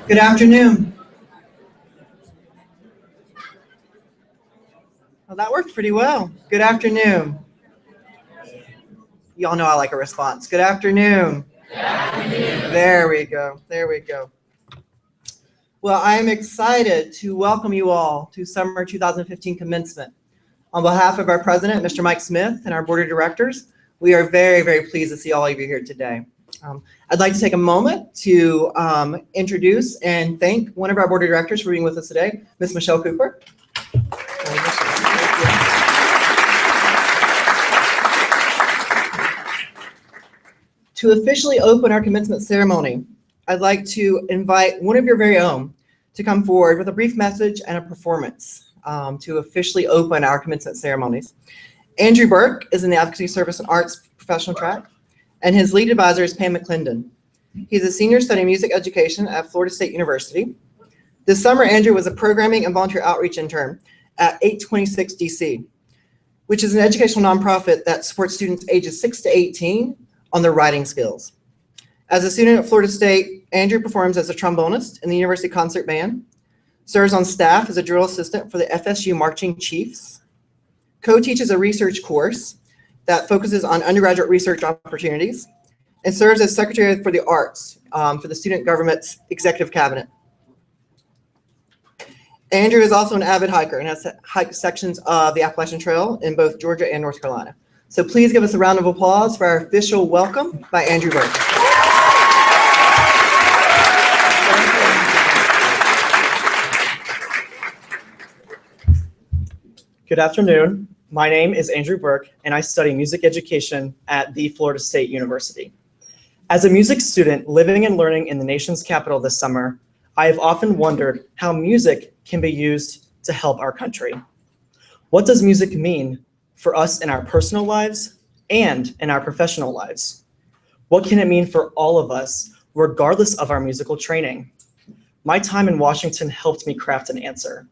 Good afternoon. Well, that worked pretty well. Good afternoon. You all know I like a response. Good afternoon. Good afternoon. There we go. There we go. Well, I'm excited to welcome you all to Summer 2015 Commencement. On behalf of our president, Mr. Mike Smith, and our board of directors, we are very, very pleased to see all of you here today. I'd like to take a moment to introduce and thank one of our board of directors for being with us today, Ms. Michelle Cooper. To officially open our commencement ceremony, I'd like to invite one of your very own to come forward with a brief message and a performance to officially open our commencement ceremonies. Andrew Burke is in the Advocacy Service and Arts professional track, and his lead advisor is Pam McClendon. He's a senior studying music education at Florida State University. This summer, Andrew was a programming and volunteer outreach intern at 826 DC, which is an educational nonprofit that supports students ages 6 to 18 on their writing skills. As a student at Florida State, Andrew performs as a trombonist in the University Concert Band, serves on staff as a drill assistant for the FSU Marching Chiefs, co-teaches a research course that focuses on undergraduate research opportunities, and serves as Secretary for the Arts for the Student Government's Executive Cabinet. Andrew is also an avid hiker and has hiked sections of the Appalachian Trail in both Georgia and North Carolina. So please give us a round of applause for our official welcome by Andrew Burke. Good afternoon. My name is Andrew Burke, and I study music education at the Florida State University. As a music student living and learning in the nation's capital this summer, I have often wondered how music can be used to help our country. What does music mean for us in our personal lives and in our professional lives? What can it mean for all of us, regardless of our musical training? My time in Washington helped me craft an answer.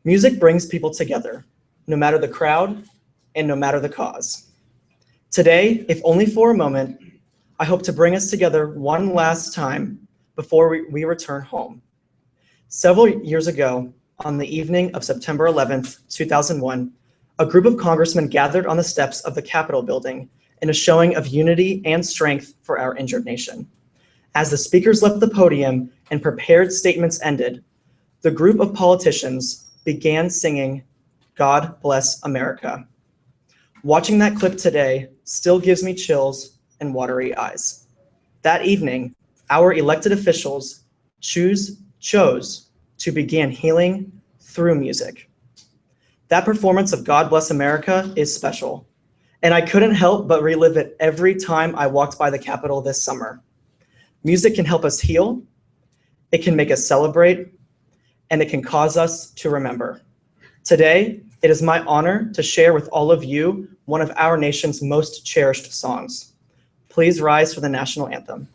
Music brings people together, no matter the crowd and no matter the cause. Today, if only for a moment, I hope to bring us together one last time before we return home. Several years ago, on the evening of September 11th, 2001, a group of congressmen gathered on the steps of the Capitol building in a showing of unity and strength for our injured nation. As the speakers left the podium and prepared statements ended, the group of politicians began singing, "God Bless America." Watching that clip today still gives me chills and watery eyes. That evening, our elected officials chose to begin healing through music. That performance of God Bless America is special, and I couldn't help but relive it every time I walked by the Capitol this summer. Music can help us heal, it can make us celebrate, and it can cause us to remember. Today, it is my honor to share with all of you one of our nation's most cherished songs. Please rise for the national anthem.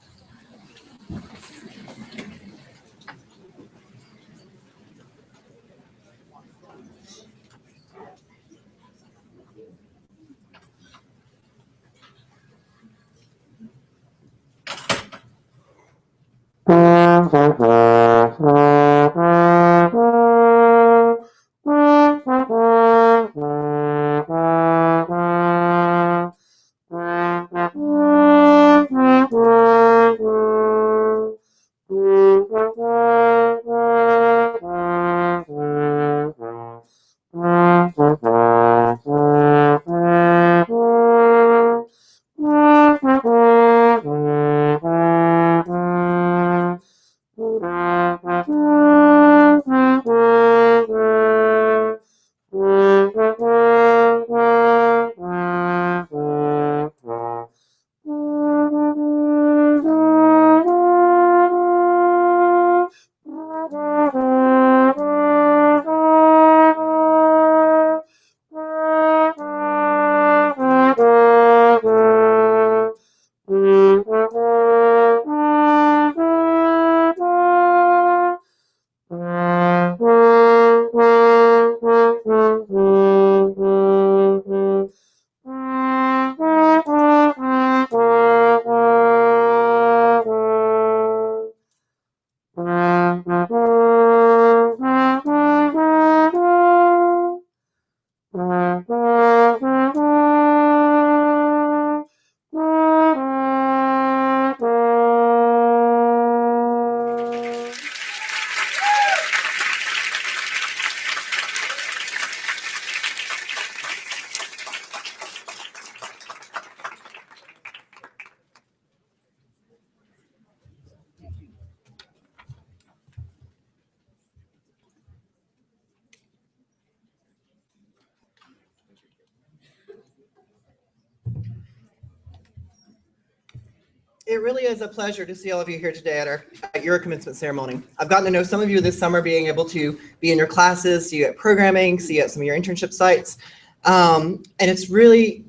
It really is a pleasure to see all of you here today at your commencement ceremony. I've gotten to know some of you this summer, being able to be in your classes, see you at programming, see you at some of your internship sites. And it's really,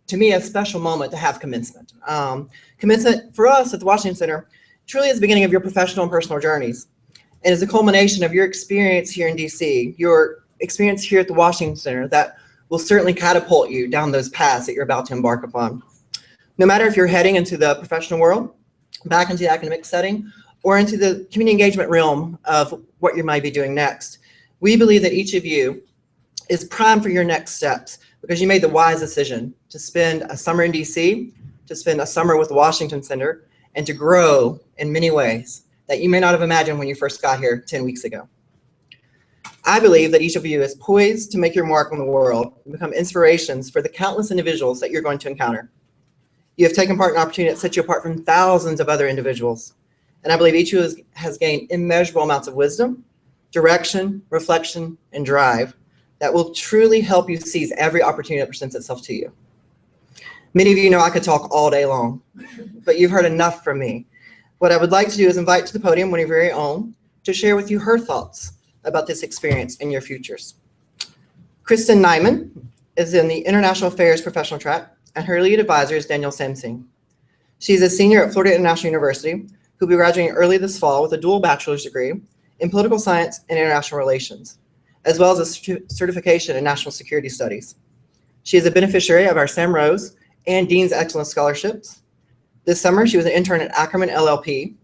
to me, a special moment to have commencement. Commencement for us at the Washington Center truly is the beginning of your professional and personal journeys. And is a culmination of your experience here in DC, your experience here at the Washington Center that will certainly catapult you down those paths that you're about to embark upon. No matter if you're heading into the professional world, back into the academic setting, or into the community engagement realm of what you might be doing next, we believe that each of you is primed for your next steps because you made the wise decision to spend a summer in DC, to spend a summer with the Washington Center, and to grow in many ways that you may not have imagined when you first got here 10 weeks ago. I believe that each of you is poised to make your mark on the world and become inspirations for the countless individuals that you're going to encounter. You have taken part in an opportunity that sets you apart from thousands of other individuals. And I believe each of you has gained immeasurable amounts of wisdom, direction, reflection, and drive that will truly help you seize every opportunity that presents itself to you. Many of you know I could talk all day long, but you've heard enough from me. What I would like to do is invite to the podium one of your very own to share with you her thoughts about this experience and your futures. Kristen Nyman is in the International Affairs professional track, and her lead advisor is Daniel Samsing. She's a senior at Florida International University who will be graduating early this fall with a dual bachelor's degree in political science and international relations, as well as a certification in national security studies. She is a beneficiary of our Sam Rose and Dean's Excellence Scholarships. This summer, she was an intern at Ackerman LLP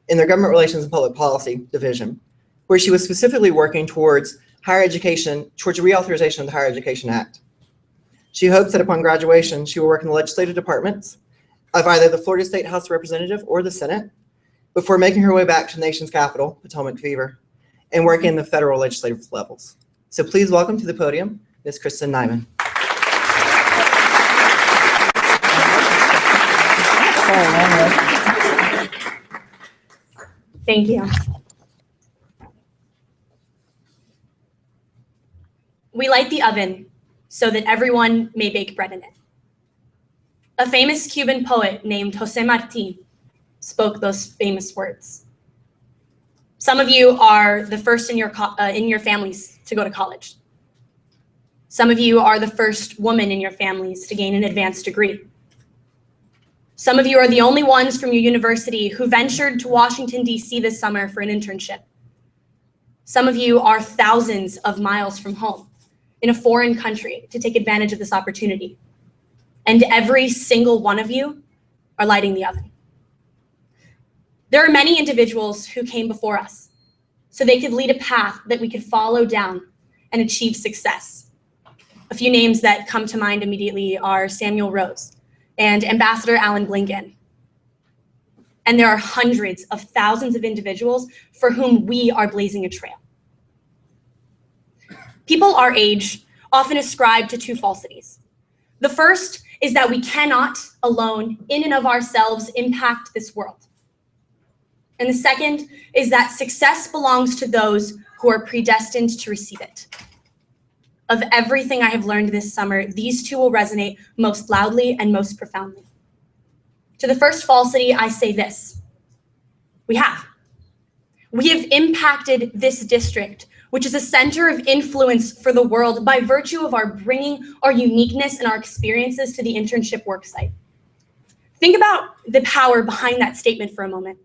in their Government Relations and Public Policy Division, where she was specifically working towards higher education, towards reauthorization of the Higher Education Act. She hopes that upon graduation, she will work in the legislative departments of either the Florida State House of Representatives or the Senate before making her way back to the nation's capital, Potomac Fever, and working in the federal legislative levels. So please welcome to the podium, Ms. Kristen Nyman. Thank you. We light the oven so that everyone may bake bread in it. A famous Cuban poet named José Martí spoke those famous words. Some of you are the first in your families to go to college. Some of you are the first woman in your families to gain an advanced degree. Some of you are the only ones from your university who ventured to Washington, D.C. this summer for an internship. Some of you are thousands of miles from home in a foreign country to take advantage of this opportunity. And every single one of you are lighting the oven. There are many individuals who came before us so they could lead a path that we could follow down and achieve success. A few names that come to mind immediately are Samuel Rose and Ambassador Alan Blinken. And there are hundreds of thousands of individuals for whom we are blazing a trail. People our age often ascribe to two falsities. The first is that we cannot alone, in and of ourselves, impact this world. And the second is that success belongs to those who are predestined to receive it. Of everything I have learned this summer, these two will resonate most loudly and most profoundly. To the first falsity, I say this: we have. We have impacted this district, which is a center of influence for the world by virtue of our bringing our uniqueness and our experiences to the internship worksite. Think about the power behind that statement for a moment.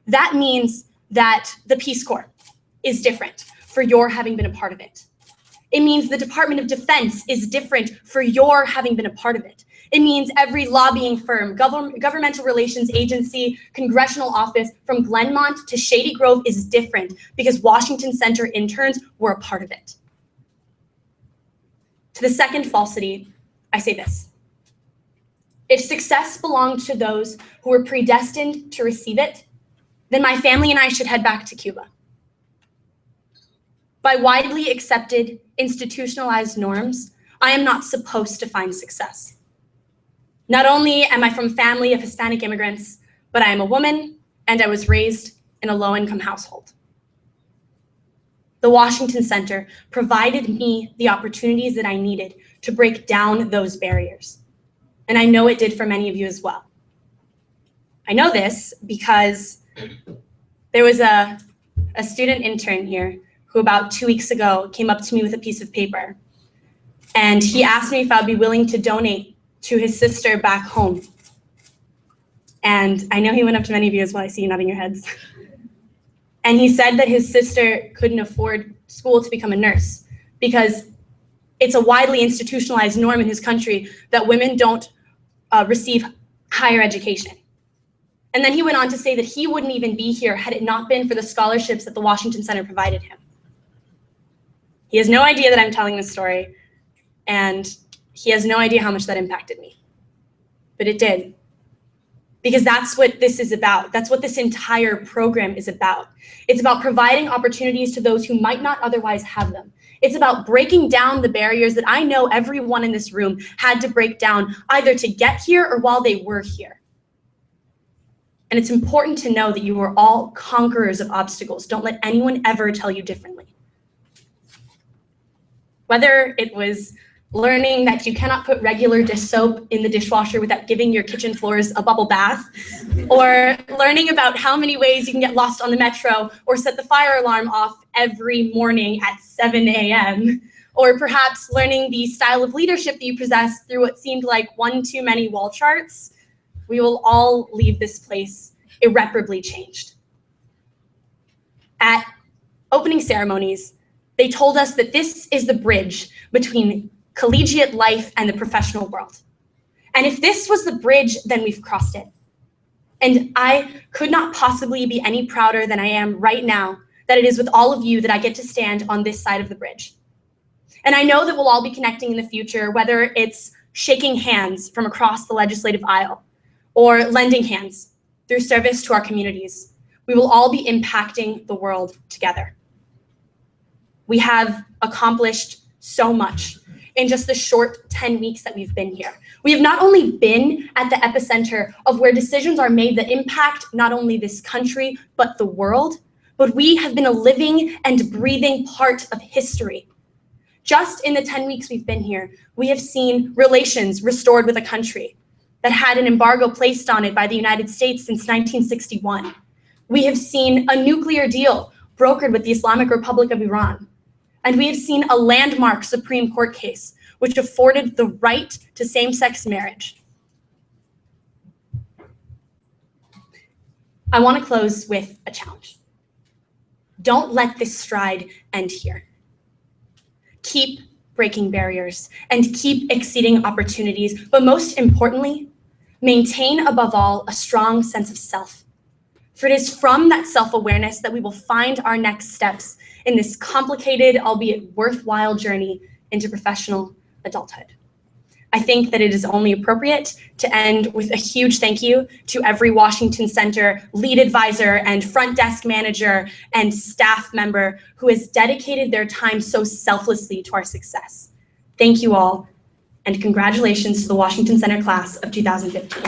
That means that the Peace Corps is different for your having been a part of it. It means the Department of Defense is different for your having been a part of it. It means every lobbying firm, governmental relations agency, congressional office, from Glenmont to Shady Grove is different because Washington Center interns were a part of it. To the second falsity, I say this: if success belonged to those who were predestined to receive it, then my family and I should head back to Cuba. By widely accepted, institutionalized norms, I am not supposed to find success. Not only am I from a family of Hispanic immigrants, but I am a woman and I was raised in a low-income household. The Washington Center provided me the opportunities that I needed to break down those barriers. And I know it did for many of you as well. I know this because there was a student intern here who about 2 weeks ago came up to me with a piece of paper. And he asked me if I'd be willing to donate to his sister back home. And I know he went up to many of you as well. I see you nodding your heads. And he said that his sister couldn't afford school to become a nurse because it's a widely institutionalized norm in his country that women don't receive higher education. And then he went on to say that he wouldn't even be here had it not been for the scholarships that the Washington Center provided him. He has no idea that I'm telling this story, and he has no idea how much that impacted me. But it did. Because that's what this is about. That's what this entire program is about. It's about providing opportunities to those who might not otherwise have them. It's about breaking down the barriers that I know everyone in this room had to break down either to get here or while they were here. And it's important to know that you are all conquerors of obstacles. Don't let anyone ever tell you differently. Whether it was learning that you cannot put regular dish soap in the dishwasher without giving your kitchen floors a bubble bath, or learning about how many ways you can get lost on the metro or set the fire alarm off every morning at 7 a.m., or perhaps learning the style of leadership that you possess through what seemed like one too many wall charts, we will all leave this place irreparably changed. At opening ceremonies, they told us that this is the bridge between collegiate life and the professional world. And if this was the bridge, then we've crossed it. And I could not possibly be any prouder than I am right now that it is with all of you that I get to stand on this side of the bridge. And I know that we'll all be connecting in the future, whether it's shaking hands from across the legislative aisle or lending hands through service to our communities. We will all be impacting the world together. We have accomplished so much in just the short 10 weeks that we've been here. We have not only been at the epicenter of where decisions are made that impact not only this country, but the world, but we have been a living and breathing part of history. Just in the 10 weeks we've been here, we have seen relations restored with a country that had an embargo placed on it by the United States since 1961. We have seen a nuclear deal brokered with the Islamic Republic of Iran. And we have seen a landmark Supreme Court case which afforded the right to same-sex marriage. I want to close with a challenge. Don't let this stride end here. Keep breaking barriers and keep exceeding opportunities, but most importantly, maintain above all a strong sense of self. For it is from that self-awareness that we will find our next steps in this complicated, albeit worthwhile journey into professional adulthood. I think that it is only appropriate to end with a huge thank you to every Washington Center lead advisor and front desk manager and staff member who has dedicated their time so selflessly to our success. Thank you all, and congratulations to the Washington Center class of 2015.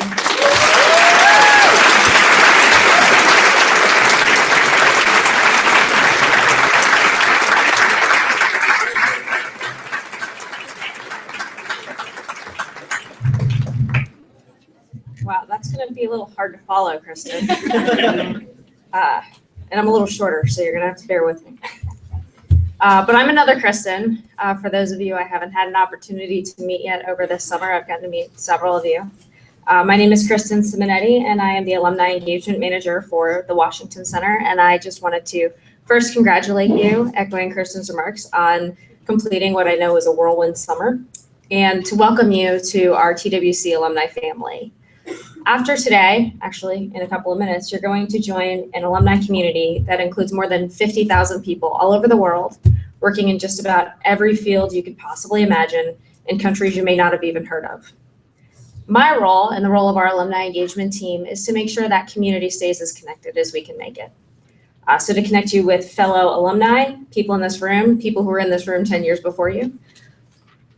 Wow, that's going to be a little hard to follow, Kristen. And I'm a little shorter, so you're going to have to bear with me. But I'm another Kristen. For those of you I haven't had an opportunity to meet yet over this summer, I've gotten to meet several of you. My name is Kristen Simonetti, and I am the Alumni Engagement Manager for the Washington Center. And I just wanted to first congratulate you, echoing Kristen's remarks, on completing what I know is a whirlwind summer, and to welcome you to our TWC alumni family. After today, actually in a couple of minutes, you're going to join an alumni community that includes more than 50,000 people all over the world, working in just about every field you could possibly imagine in countries you may not have even heard of. My role and the role of our alumni engagement team is to make sure that community stays as connected as we can make it. So to connect you with fellow alumni, people in this room, people who were in this room 10 years before you,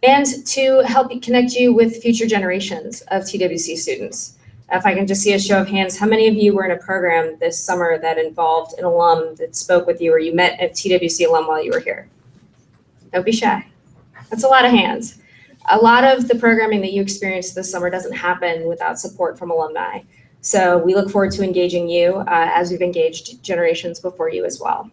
and to help connect you with future generations of TWC students. If I can just see a show of hands, how many of you were in a program this summer that involved an alum that spoke with you, or you met a TWC alum while you were here? Don't be shy. That's a lot of hands. A lot of the programming that you experienced this summer doesn't happen without support from alumni. So we look forward to engaging you as we've engaged generations before you as well.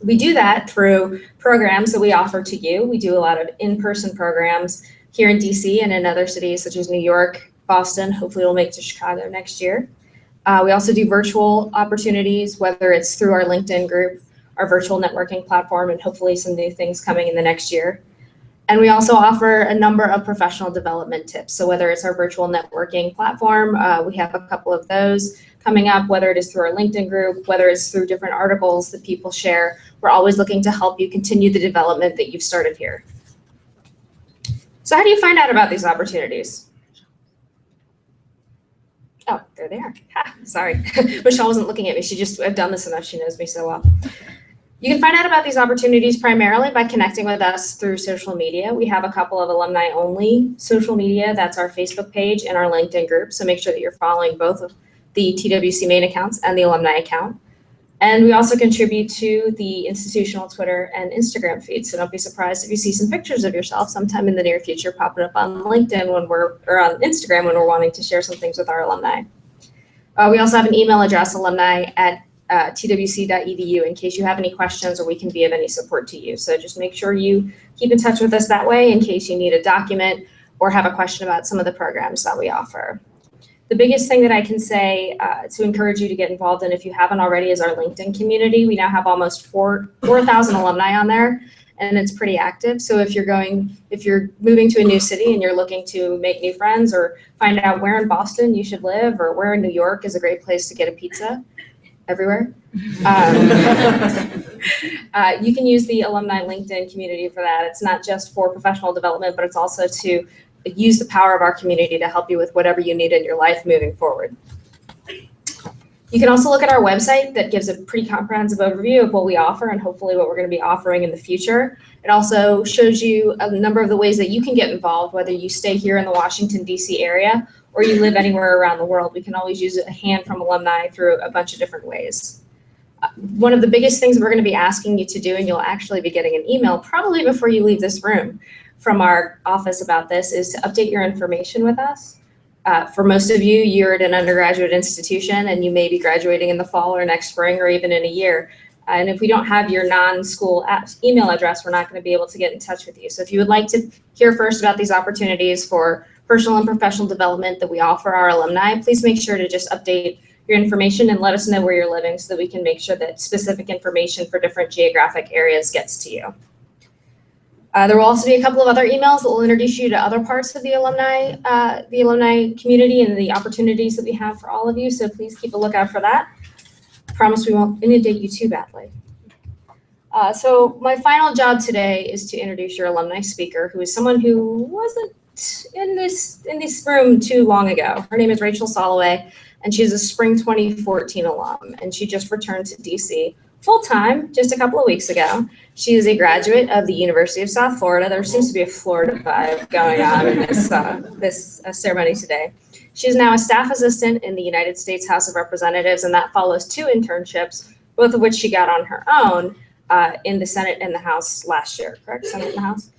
We do that through programs that we offer to you. We do a lot of in-person programs here in DC and in other cities such as New York, Boston. Hopefully we'll make it to Chicago next year. We also do virtual opportunities, whether it's through our LinkedIn group, our virtual networking platform, and hopefully some new things coming in the next year. And we also offer a number of professional development tips. So whether it's our virtual networking platform, we have a couple of those coming up, whether it is through our LinkedIn group, whether it's through different articles that people share. We're always looking to help you continue the development that you've started here. So how do you find out about these opportunities? Oh, there they are. Ha, sorry. Michelle wasn't looking at me. I've done this enough. She knows me so well. You can find out about these opportunities primarily by connecting with us through social media. We have a couple of alumni-only social media. That's our Facebook page and our LinkedIn group. So make sure that you're following both of the TWC main accounts and the alumni account. And we also contribute to the institutional Twitter and Instagram feed. So don't be surprised if you see some pictures of yourself sometime in the near future popping up on LinkedIn or on Instagram when we're wanting to share some things with our alumni. We also have an email address, alumni@twc.edu, in case you have any questions or we can be of any support to you. So just make sure you keep in touch with us that way in case you need a document or have a question about some of the programs that we offer. The biggest thing that I can say to encourage you to get involved in, if you haven't already, is our LinkedIn community. We now have almost 4,000 alumni on there, and it's pretty active. So if you're moving to a new city and you're looking to make new friends or find out where in Boston you should live or where in New York is a great place to get a pizza, everywhere, you can use the alumni LinkedIn community for that. It's not just for professional development, but it's also to use the power of our community to help you with whatever you need in your life moving forward. You can also look at our website that gives a pretty comprehensive overview of what we offer and hopefully what we're going to be offering in the future. It also shows you a number of the ways that you can get involved, whether you stay here in the Washington, D.C. area or you live anywhere around the world. We can always use a hand from alumni through a bunch of different ways. One of the biggest things we're going to be asking you to do, and you'll actually be getting an email probably before you leave this room from our office about this, is to update your information with us. For most of you, you're at an undergraduate institution and you may be graduating in the fall or next spring or even in a year. And if we don't have your non-school email address, we're not going to be able to get in touch with you. So if you would like to hear first about these opportunities for personal and professional development that we offer our alumni, please make sure to just update your information and let us know where you're living so that we can make sure that specific information for different geographic areas gets to you. There will also be a couple of other emails that will introduce you to other parts of the alumni community and the opportunities that we have for all of you. So please keep a lookout for that. I promise we won't inundate you too badly. So my final job today is to introduce your alumni speaker, who is someone who wasn't in this room too long ago. Her name is Rachel Soloway, and she's a spring 2014 alum, and she just returned to DC full-time just a couple of weeks ago. She is a graduate of the University of South Florida. There seems to be a Florida vibe going on in this ceremony today. She is now a staff assistant in the United States House of Representatives, and that follows 2 internships, both of which she got on her own in the Senate and the House last year, correct? Senate and the House?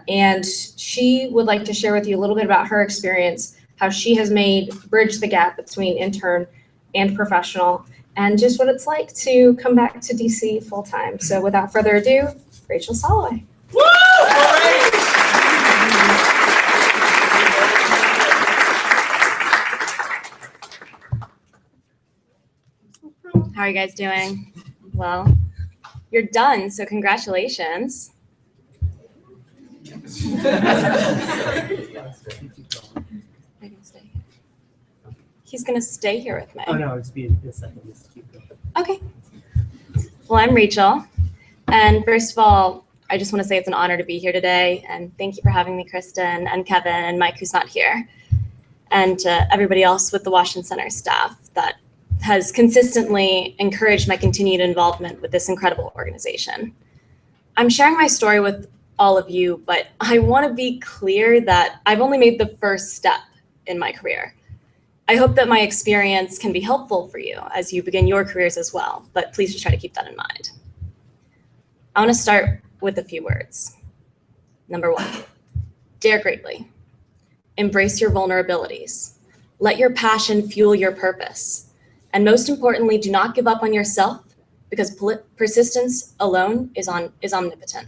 And she would like to share with you a little bit about her experience, how she has bridged the gap between intern and professional, and just what it's like to come back to DC full time. So without further ado, Rachel Soloway. Woo! How are you guys doing? Well, you're done, so congratulations. He's gonna stay here with me. Oh no, it's be a second. Just keep going. Okay. Well, I'm Rachel, and first of all, I just want to say it's an honor to be here today, and thank you for having me, Kristen and Kevin and Mike, who's not here, and everybody else with the Washington Center staff that has consistently encouraged my continued involvement with this incredible organization. I'm sharing my story with all of you, but I want to be clear that I've only made the first step in my career. I hope that my experience can be helpful for you as you begin your careers as well, but please just try to keep that in mind. I want to start with a few words. Number 1, dare greatly. Embrace your vulnerabilities. Let your passion fuel your purpose. And most importantly, do not give up on yourself, because persistence alone is omnipotent.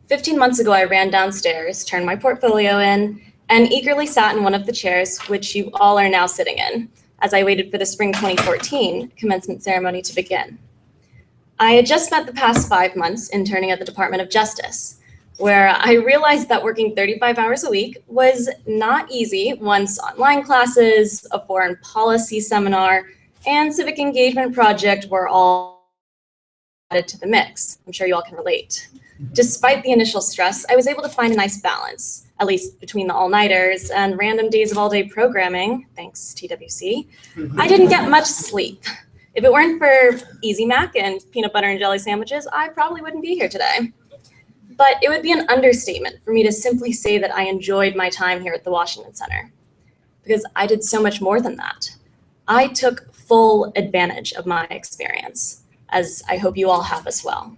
15 months ago, I ran downstairs, turned my portfolio in, and eagerly sat in one of the chairs, which you all are now sitting in, as I waited for the spring 2014 commencement ceremony to begin. I had just spent the past 5 months interning at the Department of Justice, where I realized that working 35 hours a week was not easy once online classes, a foreign policy seminar, and civic engagement project were all added to the mix. I'm sure you all can relate. Despite the initial stress, I was able to find a nice balance, at least between the all-nighters and random days of all-day programming, thanks TWC. I didn't get much sleep. If it weren't for Easy Mac and peanut butter and jelly sandwiches, I probably wouldn't be here today. But it would be an understatement for me to simply say that I enjoyed my time here at the Washington Center, because I did so much more than that. I took full advantage of my experience, as I hope you all have as well.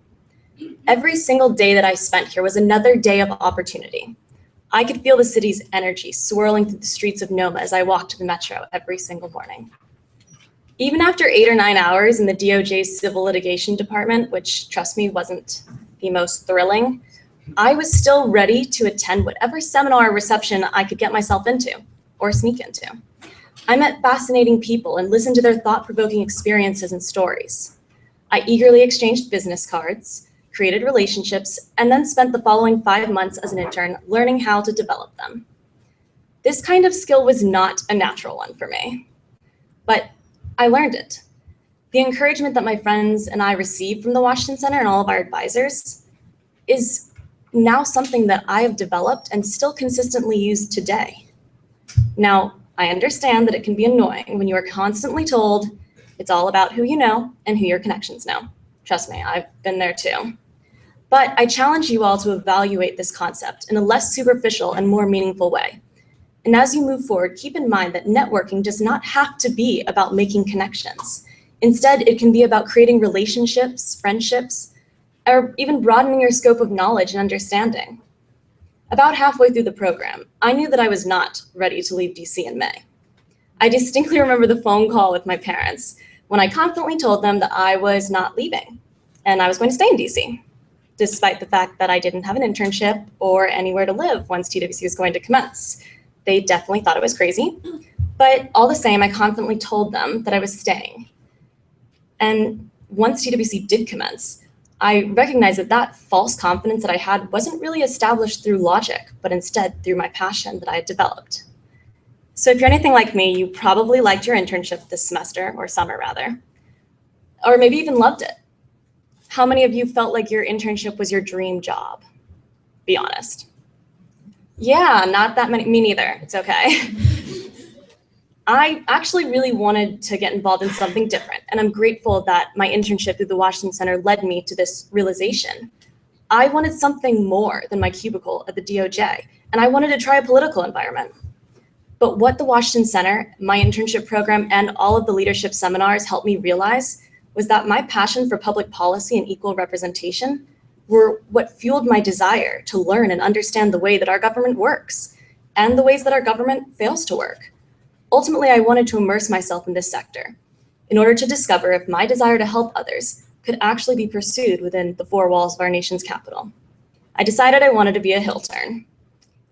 Every single day that I spent here was another day of opportunity. I could feel the city's energy swirling through the streets of Noma as I walked to the metro every single morning. Even after 8 or 9 hours in the DOJ's civil litigation department, which, trust me, wasn't the most thrilling, I was still ready to attend whatever seminar or reception I could get myself into or sneak into. I met fascinating people and listened to their thought-provoking experiences and stories. I eagerly exchanged business cards, created relationships, and then spent the following 5 months as an intern learning how to develop them. This kind of skill was not a natural one for me, but I learned it. The encouragement that my friends and I received from the Washington Center and all of our advisors is now something that I have developed and still consistently use today. Now, I understand that it can be annoying when you are constantly told it's all about who you know and who your connections know. Trust me, I've been there too. But I challenge you all to evaluate this concept in a less superficial and more meaningful way. And as you move forward, keep in mind that networking does not have to be about making connections. Instead, it can be about creating relationships, friendships, or even broadening your scope of knowledge and understanding. About halfway through the program, I knew that I was not ready to leave DC in May. I distinctly remember the phone call with my parents when I confidently told them that I was not leaving and I was going to stay in DC, despite the fact that I didn't have an internship or anywhere to live once TWC was going to commence. They definitely thought it was crazy, but all the same, I confidently told them that I was staying. And once TWC did commence, I recognized that that false confidence that I had wasn't really established through logic, but instead through my passion that I had developed. So if you're anything like me, you probably liked your internship this semester, or summer rather, or maybe even loved it. How many of you felt like your internship was your dream job? Be honest. Yeah, not that many, me neither, it's okay. I actually really wanted to get involved in something different, and I'm grateful that my internship through the Washington Center led me to this realization. I wanted something more than my cubicle at the DOJ, and I wanted to try a political environment. But what the Washington Center, my internship program, and all of the leadership seminars helped me realize was that my passion for public policy and equal representation were what fueled my desire to learn and understand the way that our government works and the ways that our government fails to work. Ultimately, I wanted to immerse myself in this sector in order to discover if my desire to help others could actually be pursued within the four walls of our nation's capital. I decided I wanted to be a Hiltern.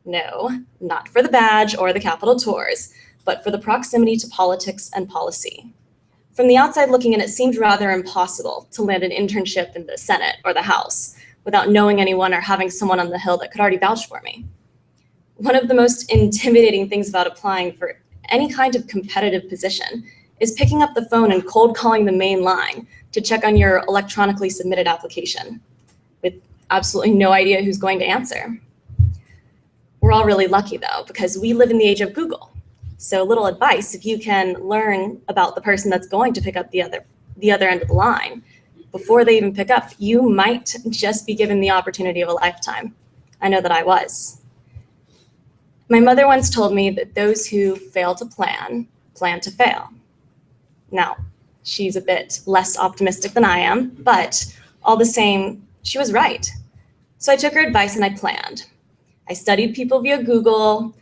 No, not for the badge or the Capitol tours, but for the proximity to politics and policy. From the outside looking in, it seemed rather impossible to land an internship in the Senate or the House without knowing anyone or having someone on the Hill that could already vouch for me. One of the most intimidating things about applying for any kind of competitive position is picking up the phone and cold calling the main line to check on your electronically submitted application with absolutely no idea who's going to answer. We're all really lucky though, because we live in the age of Google. So little advice, if you can learn about the person that's going to pick up the other end of the line before they even pick up, you might just be given the opportunity of a lifetime. I know that I was. My mother once told me that those who fail to plan to fail. Now, she's a bit less optimistic than I am, but all the same, she was right. So I took her advice and I planned. I studied people via Google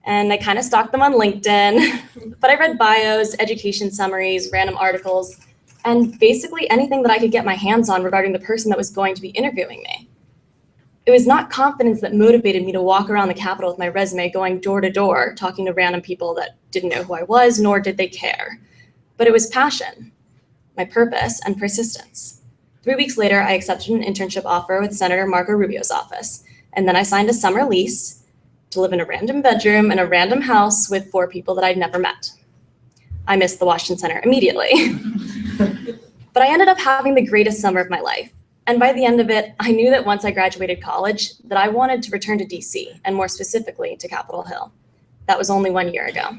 and I kind of stalked them on LinkedIn, but I read bios, education summaries, random articles, and basically anything that I could get my hands on regarding the person that was going to be interviewing me. It was not confidence that motivated me to walk around the Capitol with my resume, going door to door, talking to random people that didn't know who I was, nor did they care. But it was passion, my purpose, and persistence. 3 weeks later, I accepted an internship offer with Senator Marco Rubio's office, and then I signed a summer lease to live in a random bedroom in a random house with 4 people that I'd never met. I missed the Washington Center immediately. But I ended up having the greatest summer of my life. And by the end of it, I knew that once I graduated college, that I wanted to return to DC, and more specifically to Capitol Hill. That was only 1 year ago.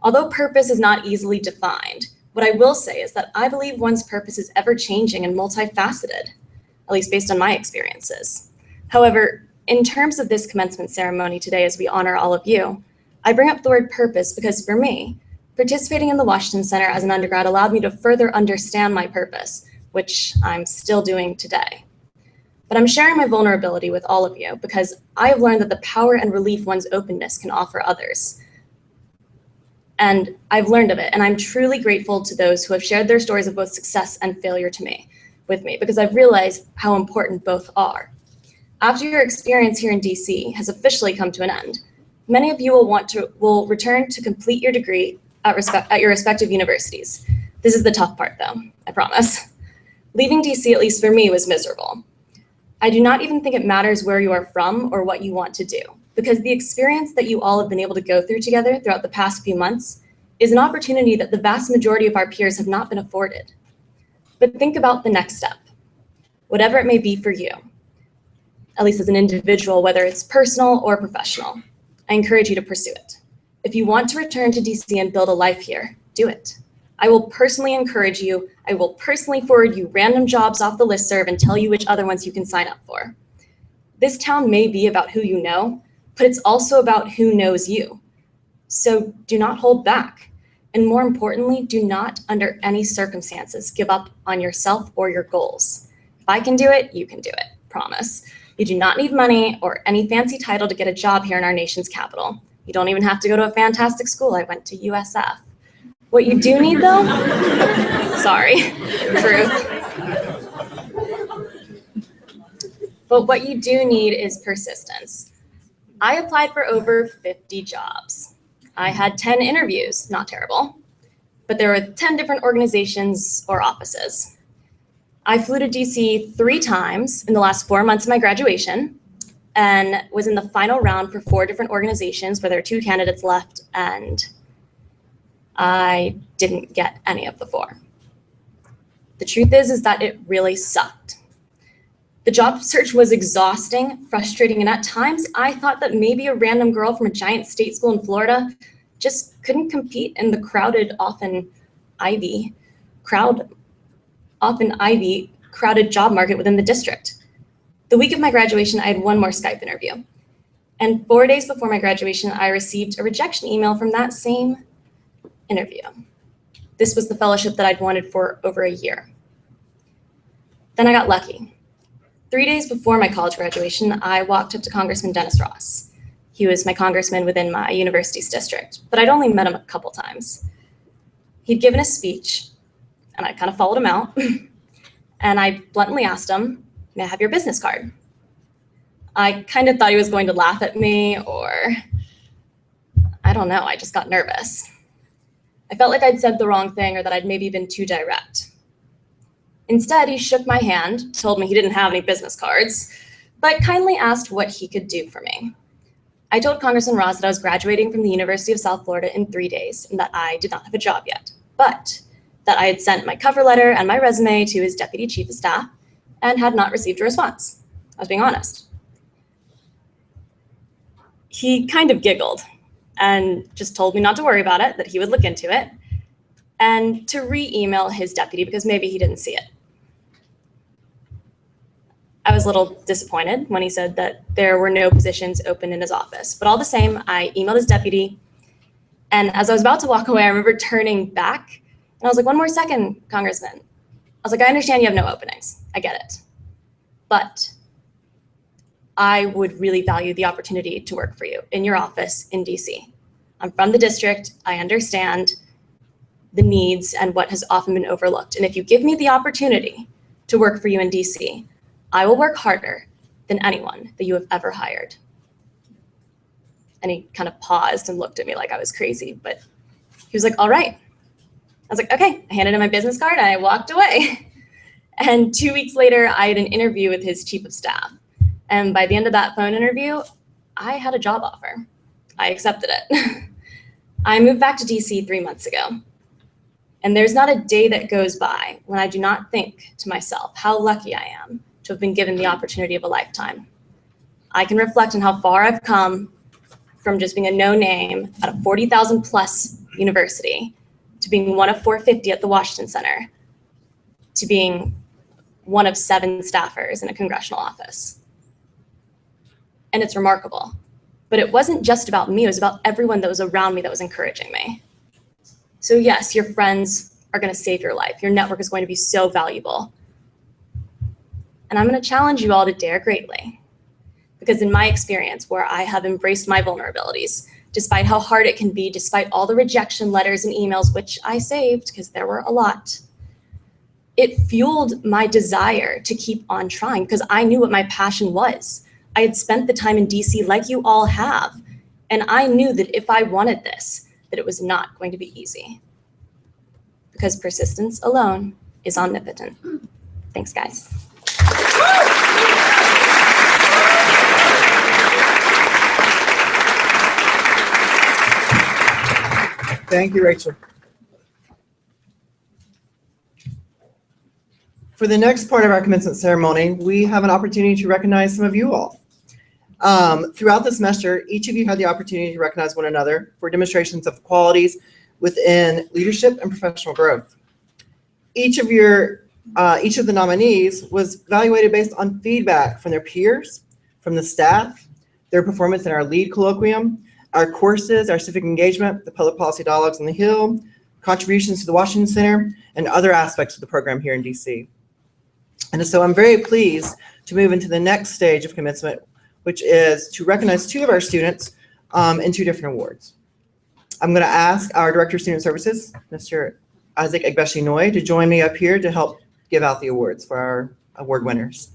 Although purpose is not easily defined, what I will say is that I believe one's purpose is ever-changing and multifaceted, at least based on my experiences. However, in terms of this commencement ceremony today, as we honor all of you, I bring up the word purpose because for me, participating in the Washington Center as an undergrad allowed me to further understand my purpose, which I'm still doing today. But I'm sharing my vulnerability with all of you because I have learned that the power and relief one's openness can offer others. And I've learned of it, and I'm truly grateful to those who have shared their stories of both success and failure with me, because I've realized how important both are. After your experience here in DC has officially come to an end, many of you will return to complete your degree at your respective universities. This is the tough part though, I promise. Leaving DC, at least for me, was miserable. I do not even think it matters where you are from or what you want to do, because the experience that you all have been able to go through together throughout the past few months is an opportunity that the vast majority of our peers have not been afforded. But think about the next step, whatever it may be for you, at least as an individual, whether it's personal or professional. I encourage you to pursue it. If you want to return to DC and build a life here, do it. I will personally encourage you. I will personally forward you random jobs off the listserv and tell you which other ones you can sign up for. This town may be about who you know, but it's also about who knows you. So do not hold back. And more importantly, do not, under any circumstances, give up on yourself or your goals. If I can do it, you can do it, promise. You do not need money or any fancy title to get a job here in our nation's capital. You don't even have to go to a fantastic school. I went to USF. What you do need though, sorry, truth. But what you do need is persistence. I applied for over 50 jobs. I had 10 interviews, not terrible, but there were 10 different organizations or offices. I flew to DC 3 times in the last 4 months of my graduation and was in the final round for 4 different organizations where there were 2 candidates left, and I didn't get any of the 4. The truth is that it really sucked. The job search was exhausting, frustrating, and at times I thought that maybe a random girl from a giant state school in Florida just couldn't compete in the crowded, often crowded job market within the district. The week of my graduation, I had 1 more Skype interview. And 4 days before my graduation, I received a rejection email from that same interview. This was the fellowship that I'd wanted for over a year. Then I got lucky. 3 days before my college graduation, I walked up to Congressman Dennis Ross. He was my congressman within my university's district, but I'd only met him a couple times. He'd given a speech, and I kind of followed him out, and I bluntly asked him, "May I have your business card?" I kind of thought he was going to laugh at me, or I don't know, I just got nervous. I felt like I'd said the wrong thing or that I'd maybe been too direct. Instead, he shook my hand, told me he didn't have any business cards, but kindly asked what he could do for me. I told Congressman Ross that I was graduating from the University of South Florida in 3 days and that I did not have a job yet, but that I had sent my cover letter and my resume to his deputy chief of staff and had not received a response. I was being honest. He kind of giggled and just told me not to worry about it, that he would look into it, and to re-email his deputy because maybe he didn't see it. I was a little disappointed when he said that there were no positions open in his office, but all the same, I emailed his deputy, and as I was about to walk away, I remember turning back, and I was like, "1 more second, Congressman." I was like, "I understand you have no openings. I get it. But I would really value the opportunity to work for you in your office in DC. I'm from the district. I understand the needs and what has often been overlooked. And if you give me the opportunity to work for you in DC, I will work harder than anyone that you have ever hired. And he kind of paused and looked at me like I was crazy, but he was like, all right. I was like, okay. I handed him my business card and I walked away. And 2 weeks later, I had an interview with his chief of staff. And by the end of that phone interview, I had a job offer. I accepted it. I moved back to DC 3 months ago. And there's not a day that goes by when I do not think to myself how lucky I am to have been given the opportunity of a lifetime. I can reflect on how far I've come from just being a no name at a 40,000 plus university to being one of 450 at the Washington Center to being one of 7 staffers in a congressional office. And it's remarkable. But it wasn't just about me, it was about everyone that was around me that was encouraging me. So yes, your friends are going to save your life. Your network is going to be so valuable. And I'm going to challenge you all to dare greatly. Because in my experience, where I have embraced my vulnerabilities, despite how hard it can be, despite all the rejection letters and emails, which I saved because there were a lot, it fueled my desire to keep on trying because I knew what my passion was. I had spent the time in DC like you all have, and I knew that if I wanted this, that it was not going to be easy. Because persistence alone is omnipotent. Thanks, guys. Thank you, Rachel. For the next part of our commencement ceremony, we have an opportunity to recognize some of you all. Throughout the semester, each of you had the opportunity to recognize one another for demonstrations of qualities within leadership and professional growth. Each of the nominees was evaluated based on feedback from their peers, from the staff, their performance in our lead colloquium, our courses, our civic engagement, the public policy dialogues on the Hill, contributions to the Washington Center, and other aspects of the program here in DC. And so I'm very pleased to move into the next stage of commencement, which is to recognize 2 of our students in 2 different awards. I'm going to ask our Director of Student Services, Mr. Isaac Egbeshi-Noy, to join me up here to help give out the awards for our award winners.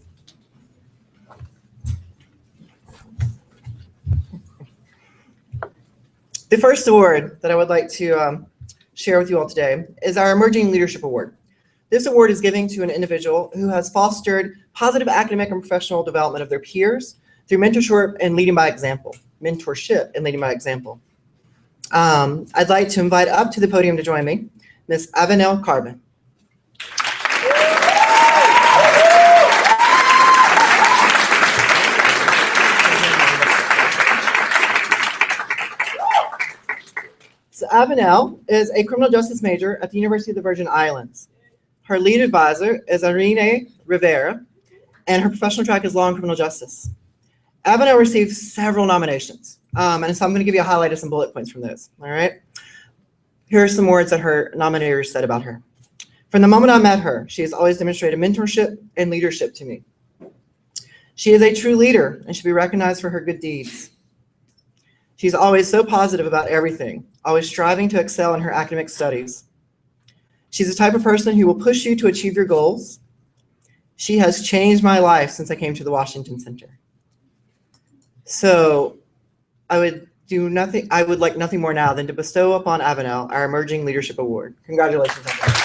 The first award that I would like to share with you all today is our Emerging Leadership Award. This award is given to an individual who has fostered positive academic and professional development of their peers through mentorship and leading by example. I'd like to invite up to the podium to join me, Ms. Avenel Carbon. So Avenel is a criminal justice major at the University of the Virgin Islands. Her lead advisor is Irene Rivera, and her professional track is law and criminal justice. Avenel received several nominations, and so I'm going to give you a highlight of some bullet points from those, all right? Here are some words that her nominators said about her. From the moment I met her, she has always demonstrated mentorship and leadership to me. She is a true leader and should be recognized for her good deeds. She's always so positive about everything, always striving to excel in her academic studies. She's the type of person who will push you to achieve your goals. She has changed my life since I came to the Washington Center. So I would like nothing more now than to bestow upon Avenel our Emerging Leadership Award. Congratulations, Avenel.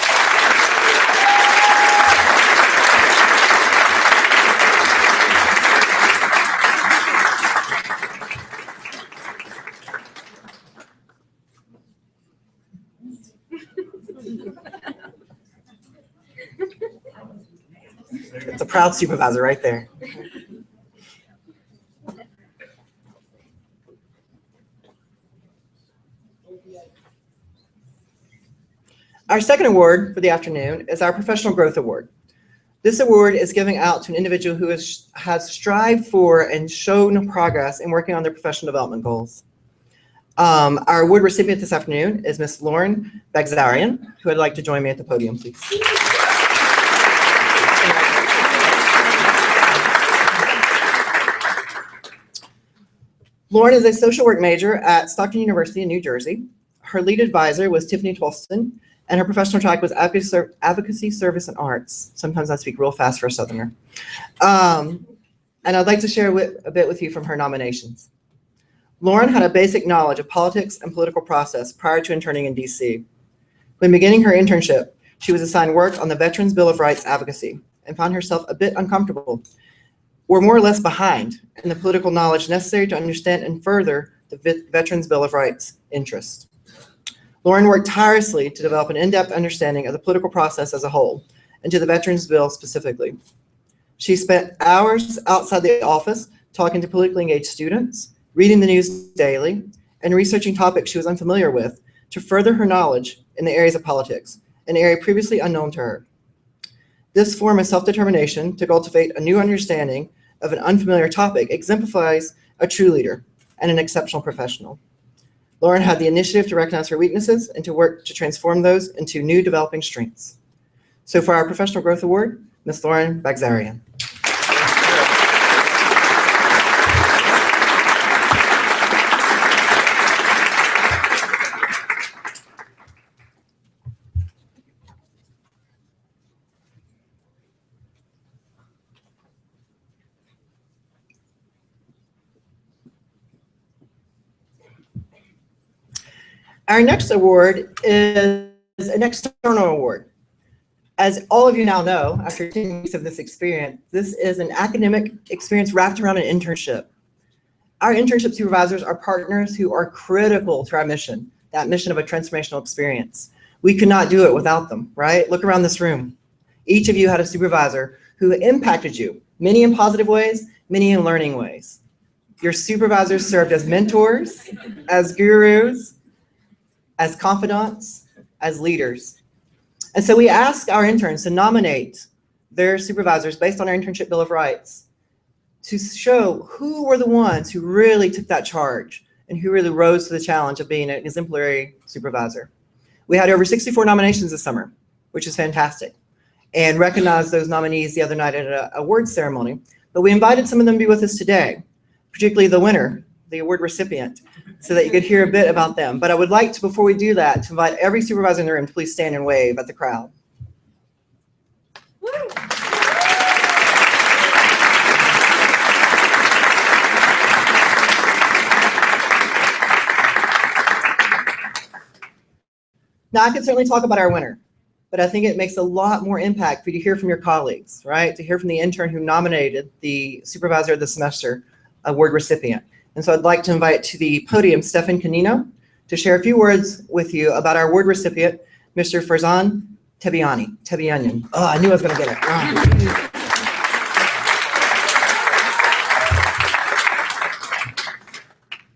It's a proud supervisor right there. Our second award for the afternoon is our Professional Growth Award. This award is given out to an individual who has strived for and shown progress in working on their professional development goals. Our award recipient this afternoon is Ms. Lauren Bagzarian, who would like to join me at the podium, please. Lauren is a social work major at Stockton University in New Jersey. Her lead advisor was Tiffany Tolston, and her professional track was advocacy, service, and arts. Sometimes I speak real fast for a Southerner. And I'd like to share a bit with you from her nominations. Lauren had a basic knowledge of politics and political process prior to interning in DC. When beginning her internship, she was assigned work on the Veterans Bill of Rights advocacy and found herself a bit uncomfortable, or more or less behind in the political knowledge necessary to understand and further the Veterans Bill of Rights interest. Lauren worked tirelessly to develop an in-depth understanding of the political process as a whole and to the Veterans Bill specifically. She spent hours outside the office talking to politically engaged students, reading the news daily, and researching topics she was unfamiliar with to further her knowledge in the areas of politics, an area previously unknown to her. This form of self-determination to cultivate a new understanding of an unfamiliar topic exemplifies a true leader and an exceptional professional. Lauren had the initiative to recognize her weaknesses and to work to transform those into new developing strengths. So for our Professional Growth Award, Ms. Lauren Bagzarian. Our next award is an external award. As all of you now know, after 10 weeks of this experience, this is an academic experience wrapped around an internship. Our internship supervisors are partners who are critical to our mission, that mission of a transformational experience. We could not do it without them, right? Look around this room. Each of you had a supervisor who impacted you, many in positive ways, many in learning ways. Your supervisors served as mentors, as gurus, as confidants, as leaders. And so we ask our interns to nominate their supervisors based on our Internship Bill of Rights to show who were the ones who really took that charge and who really rose to the challenge of being an exemplary supervisor. We had over 64 nominations this summer, which is fantastic, and recognized those nominees the other night at an awards ceremony. But we invited some of them to be with us today, particularly the winner, the award recipient, so that you could hear a bit about them. But I would like to, before we do that, to invite every supervisor in the room to please stand and wave at the crowd. Now, I could certainly talk about our winner, but I think it makes a lot more impact for you to hear from your colleagues, right? To hear from the intern who nominated the supervisor of the semester award recipient. And so I'd like to invite to the podium Stefan Canino to share a few words with you about our award recipient, Mr. Farzan Tebianian. Oh, I knew I was going to get it. Oh.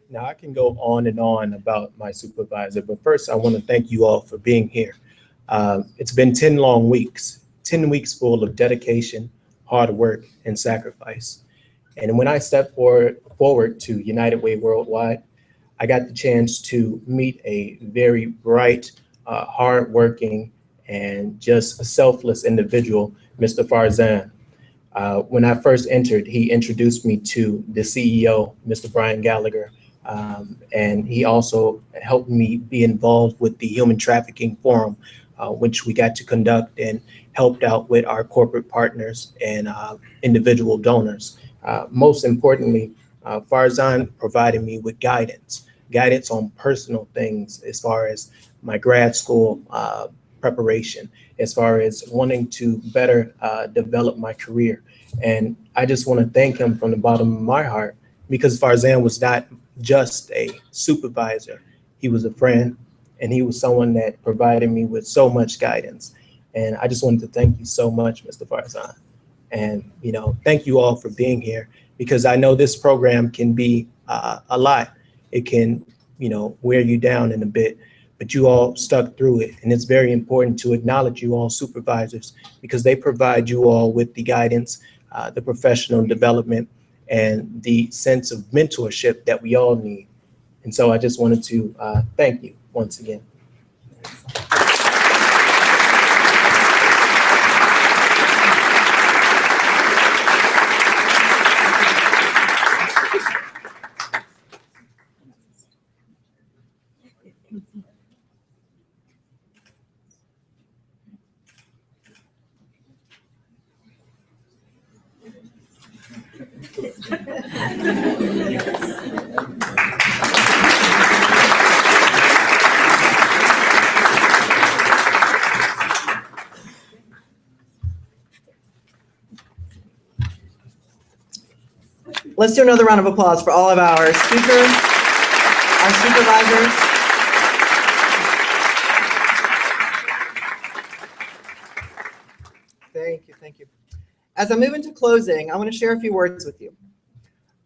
Now, I can go on and on about my supervisor, but first I want to thank you all for being here. It's been 10 long weeks, 10 weeks full of dedication, hard work, and sacrifice. And when I stepped forward to United Way Worldwide, I got the chance to meet a very bright, hardworking, and just a selfless individual, Mr. Farzan. When I first entered, he introduced me to the CEO, Mr. Brian Gallagher, and he also helped me be involved with the Human Trafficking Forum, which we got to conduct and helped out with our corporate partners and individual donors. Most importantly, Farzan provided me with guidance on personal things as far as my grad school preparation, as far as wanting to better develop my career. And I just want to thank him from the bottom of my heart, because Farzan was not just a supervisor. He was a friend, and he was someone that provided me with so much guidance. And I just wanted to thank you so much, Mr. Farzan. And, thank you all for being here, because I know this program can be a lot. It can, wear you down in a bit, but you all stuck through it. And it's very important to acknowledge you all supervisors, because they provide you all with the guidance, the professional development, and the sense of mentorship that we all need. And so I just wanted to thank you once again. Let's do another round of applause for all of our speakers, our supervisors. Thank you, thank you. As I move into closing, I want to share a few words with you.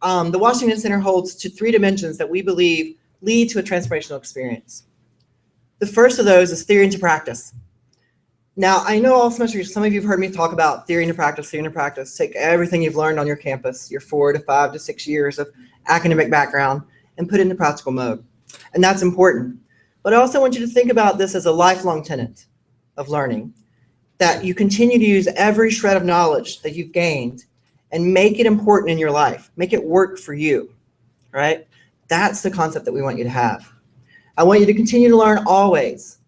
The Washington Center holds to 3 dimensions that we believe lead to a transformational experience. The first of those is theory into practice. Now, I know all semester, some of you have heard me talk about theory into practice, theory into practice. Take everything you've learned on your campus, your 4 to 5 to 6 years of academic background, and put it into practical mode. And that's important. But I also want you to think about this as a lifelong tenet of learning, that you continue to use every shred of knowledge that you've gained and make it important in your life. Make it work for you, right? That's the concept that we want you to have. I want you to continue to learn always.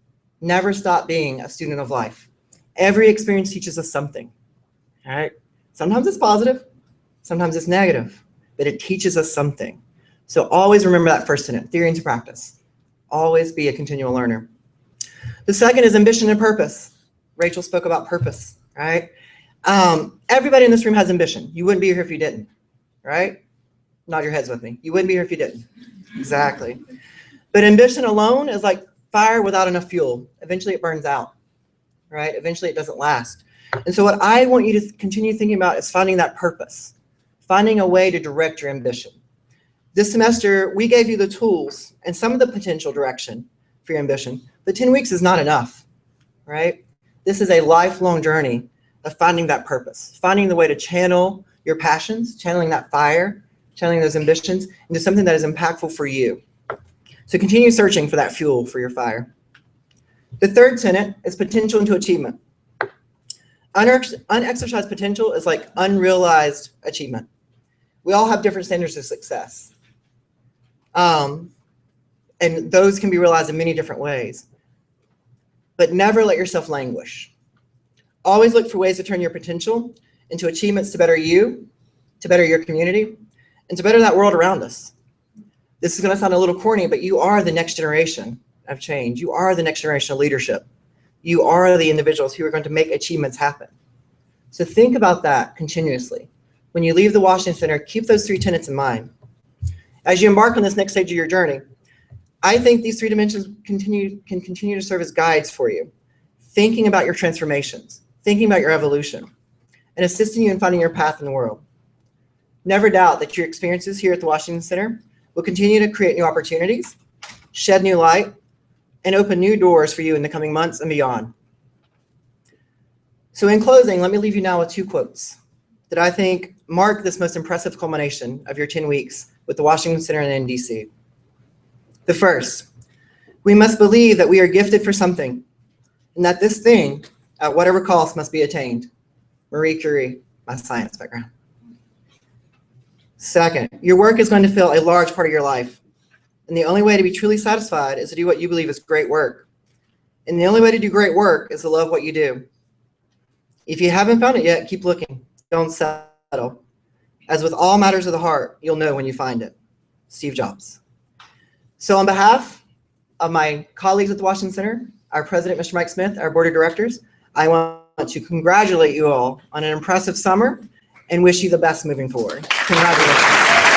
Never stop being a student of life. Every experience teaches us something, all right? Sometimes it's positive, sometimes it's negative, but it teaches us something. So always remember that first tenet, theory into practice. Always be a continual learner. The second is ambition and purpose. Rachel spoke about purpose, right? Everybody in this room has ambition. You wouldn't be here if you didn't, right? Nod your heads with me. You wouldn't be here if you didn't. Exactly. But ambition alone is like fire without enough fuel. Eventually it burns out, right? Eventually it doesn't last. And so what I want you to continue thinking about is finding that purpose, finding a way to direct your ambition. This semester, we gave you the tools and some of the potential direction for your ambition, but 10 weeks is not enough, right? This is a lifelong journey of finding that purpose, finding the way to channel your passions, channeling that fire, channeling those ambitions into something that is impactful for you. So continue searching for that fuel for your fire. The third tenet is potential into achievement. Unexercised potential is like unrealized achievement. We all have different standards of success. And those can be realized in many different ways. But never let yourself languish. Always look for ways to turn your potential into achievements to better you, to better your community, and to better that world around us. This is going to sound a little corny, but you are the next generation of change. You are the next generation of leadership. You are the individuals who are going to make achievements happen. So think about that continuously. When you leave the Washington Center, keep those 3 tenets in mind. As you embark on this next stage of your journey, I think these 3 dimensions can continue to serve as guides for you, thinking about your transformations, thinking about your evolution, and assisting you in finding your path in the world. Never doubt that your experiences here at the Washington Center will continue to create new opportunities, shed new light, and open new doors for you in the coming months and beyond. So in closing, let me leave you now with 2 quotes that I think mark this most impressive culmination of your 10 weeks with the Washington Center and NDC. The first, we must believe that we are gifted for something, and that this thing, at whatever cost, must be attained. Marie Curie, my science background. Second, your work is going to fill a large part of your life. And the only way to be truly satisfied is to do what you believe is great work. And the only way to do great work is to love what you do. If you haven't found it yet, keep looking. Don't settle. As with all matters of the heart, you'll know when you find it. Steve Jobs. So on behalf of my colleagues at the Washington Center, our president, Mr. Mike Smith, our board of directors, I want to congratulate you all on an impressive summer and wish you the best moving forward. Congratulations.